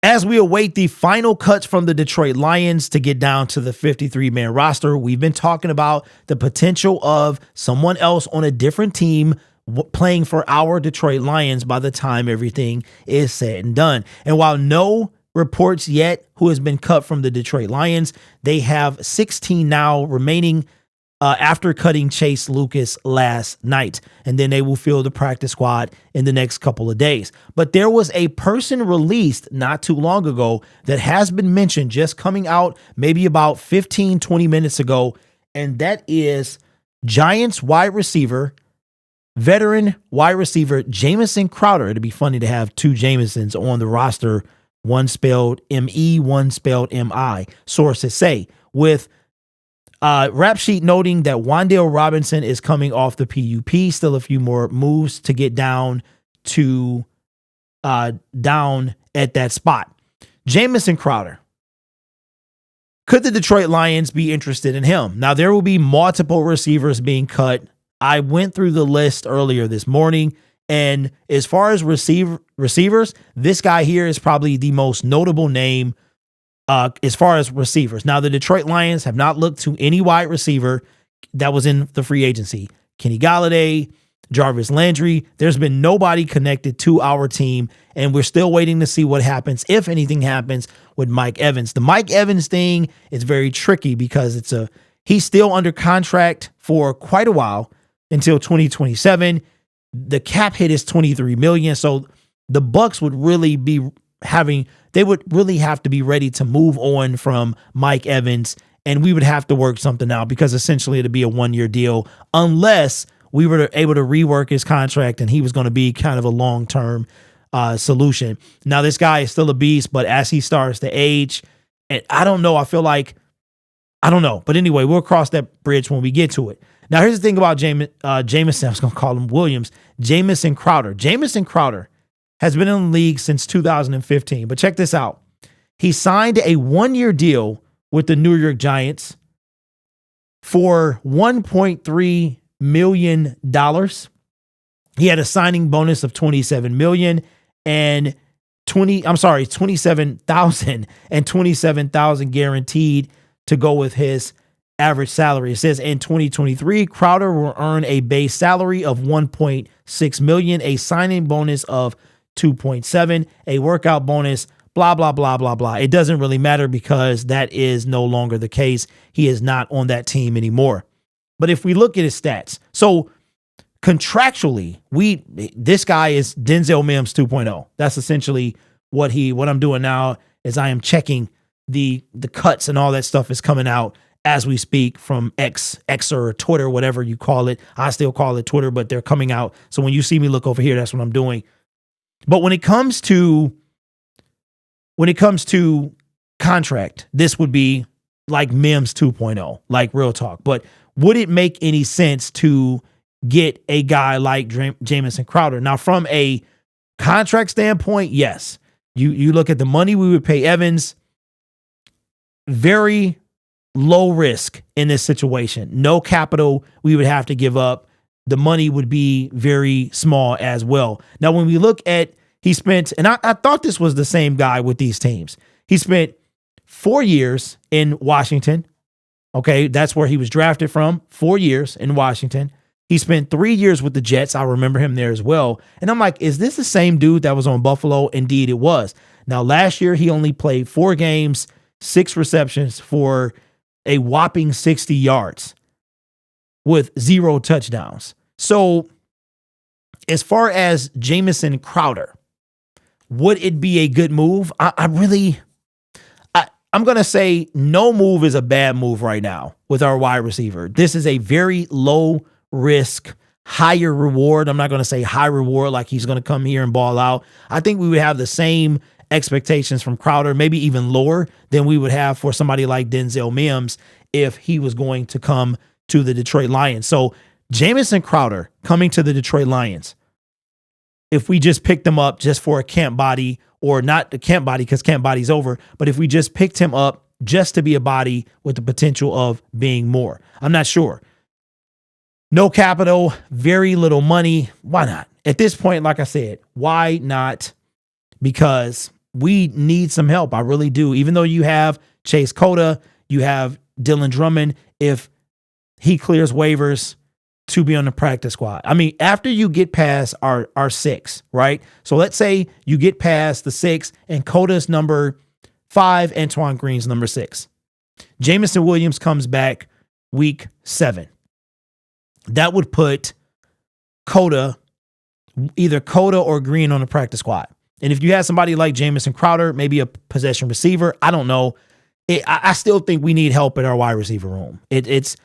As we await the final cuts from the Detroit Lions to get down to the 53-man roster, we've been talking about the potential of someone else on a different team playing for our Detroit Lions by the time everything is said and done. And while no reports yet who has been cut from the Detroit Lions, they have 16 now remaining after cutting Chase Lucas last night. And then they will fill the practice squad in the next couple of days. But there was a person released not too long ago that has been mentioned, just coming out maybe about 15, 20 minutes ago. And that is Giants wide receiver, veteran wide receiver Jamison Crowder. It'd be funny to have two Jamisons on the roster, one spelled M-E, one spelled M-I, sources say, with Rap Sheet noting that Wan'Dale Robinson is coming off the PUP. Still a few more moves to get down to down at that spot. Jamison Crowder. Could the Detroit Lions be interested in him? Now, there will be multiple receivers being cut. I went through the list earlier this morning, and as far as receivers, this guy here is probably the most notable name as far as receivers. Now, the Detroit Lions have not looked to any wide receiver that was in the free agency. Kenny Golladay, Jarvis Landry, there's been nobody connected to our team, and we're still waiting to see what happens, if anything happens, with Mike Evans. The Mike Evans thing is very tricky because he's still under contract for quite a while until 2027. The cap hit is $23 million, so the Bucs would really be they would really have to be ready to move on from Mike Evans, and we would have to work something out because essentially it'd be a one-year deal unless we were able to rework his contract and he was going to be kind of a long-term solution. Now, this guy is still a beast, but as he starts to age, and I don't know, I don't know. But anyway, we'll cross that bridge when we get to it. Now, here's the thing about Jamison. I was going to call him Williams. Jamison Crowder. Jamison Crowder has been in the league since 2015. But check this out. He signed a one-year deal with the New York Giants for $1.3 million. He had a signing bonus of $27 million and $27,000 and $27,000 guaranteed to go with his average salary. It says in 2023, Crowder will earn a base salary of $1.6 million, a signing bonus of 2.7, a workout bonus, blah, blah, blah, blah, blah. It doesn't really matter because that is no longer the case. He is not on that team anymore. But if we look at his stats, so contractually, this guy is Denzel Mims 2.0. That's essentially what I'm doing now is I am checking the cuts and all that stuff is coming out as we speak from X or Twitter, whatever you call it. I still call it Twitter, but they're coming out. So when you see me look over here, that's what I'm doing. But when it comes to contract, this would be like Mims 2.0, like real talk. But would it make any sense to get a guy like Jamison Crowder? Now, from a contract standpoint, yes. You look at the money we would pay Evans, very low risk in this situation. No capital we would have to give up. The money would be very small as well. Now, when we look at, he spent, and I thought this was the same guy with these teams. He spent 4 years in Washington. Okay, that's where he was drafted from. 4 years in Washington. He spent 3 years with the Jets. I remember him there as well. And I'm like, is this the same dude that was on Buffalo? Indeed, it was. Now, last year, he only played 4 games, 6 receptions for a whopping 60 yards with 0 touchdowns. So as far as Jamison Crowder, would it be a good move? I'm going to say no move is a bad move right now with our wide receiver. This is a very low risk, higher reward. I'm not going to say high reward like he's going to come here and ball out. I think we would have the same expectations from Crowder, maybe even lower than we would have for somebody like Denzel Mims if he was going to come to the Detroit Lions. So Jamison Crowder coming to the Detroit Lions, if we just picked him up just for a camp body, or not the camp body because camp body's over, but if we just picked him up just to be a body with the potential of being more, I'm not sure. No capital, very little money. Why not? At this point, like I said, why not? Because we need some help. I really do. Even though you have Chase Cota, you have Dylan Drummond, if he clears waivers to be on the practice squad. I mean, after you get past our 6, right? So let's say you get past the 6 and Coda's number 5, Antoine Green's number 6. Jameson Williams comes back week 7. That would put either Cota or Green on the practice squad. And if you have somebody like Jamison Crowder, maybe a possession receiver, I don't know. I still think we need help at our wide receiver room. It's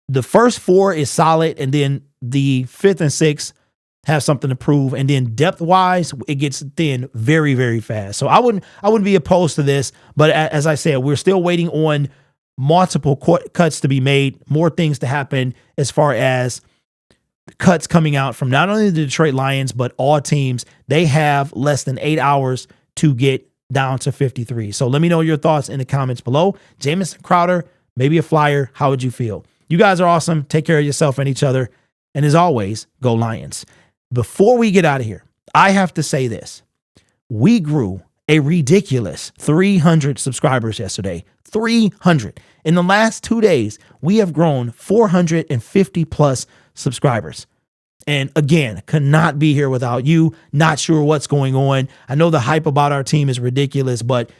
the first 4 is solid, and then the 5th and 6th have something to prove. And then depth wise, it gets thin very, very fast. So I wouldn't be opposed to this. But as I said, we're still waiting on multiple cuts to be made, more things to happen as far as cuts coming out from not only the Detroit Lions, but all teams. They have less than 8 hours to get down to 53. So let me know your thoughts in the comments below. Jamison Crowder, maybe a flyer. How would you feel? You guys are awesome. Take care of yourself and each other. And as always, go Lions. Before we get out of here, I have to say this. We grew a ridiculous 300 subscribers yesterday. 300. In the last 2 days, we have grown 450 plus subscribers. And again, could not be here without you. Not sure what's going on. I know the hype about our team is ridiculous, but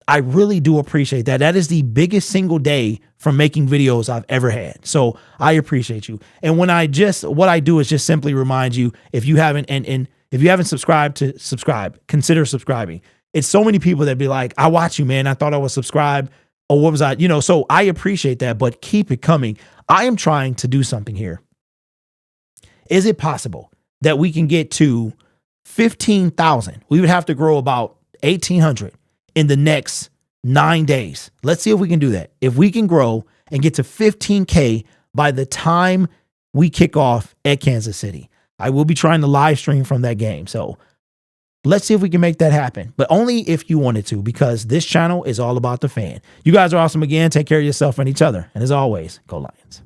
I really do appreciate that. That is the biggest single day from making videos I've ever had. So I appreciate you. And what I do is just simply remind you, if you haven't, and if you haven't subscribed, to subscribe, consider subscribing. It's so many people that be like, I watch you, man. I thought I was subscribed. Or what was I? So I appreciate that, but keep it coming. I am trying to do something here. Is it possible that we can get to 15,000? We would have to grow about 1,800 in the next 9 days. Let's see if we can do that. If we can grow and get to 15K by the time we kick off at Kansas City, I will be trying to live stream from that game. So let's see if we can make that happen, but only if you wanted to, because this channel is all about the fan. You guys are awesome again. Take care of yourself and each other. And as always, go Lions.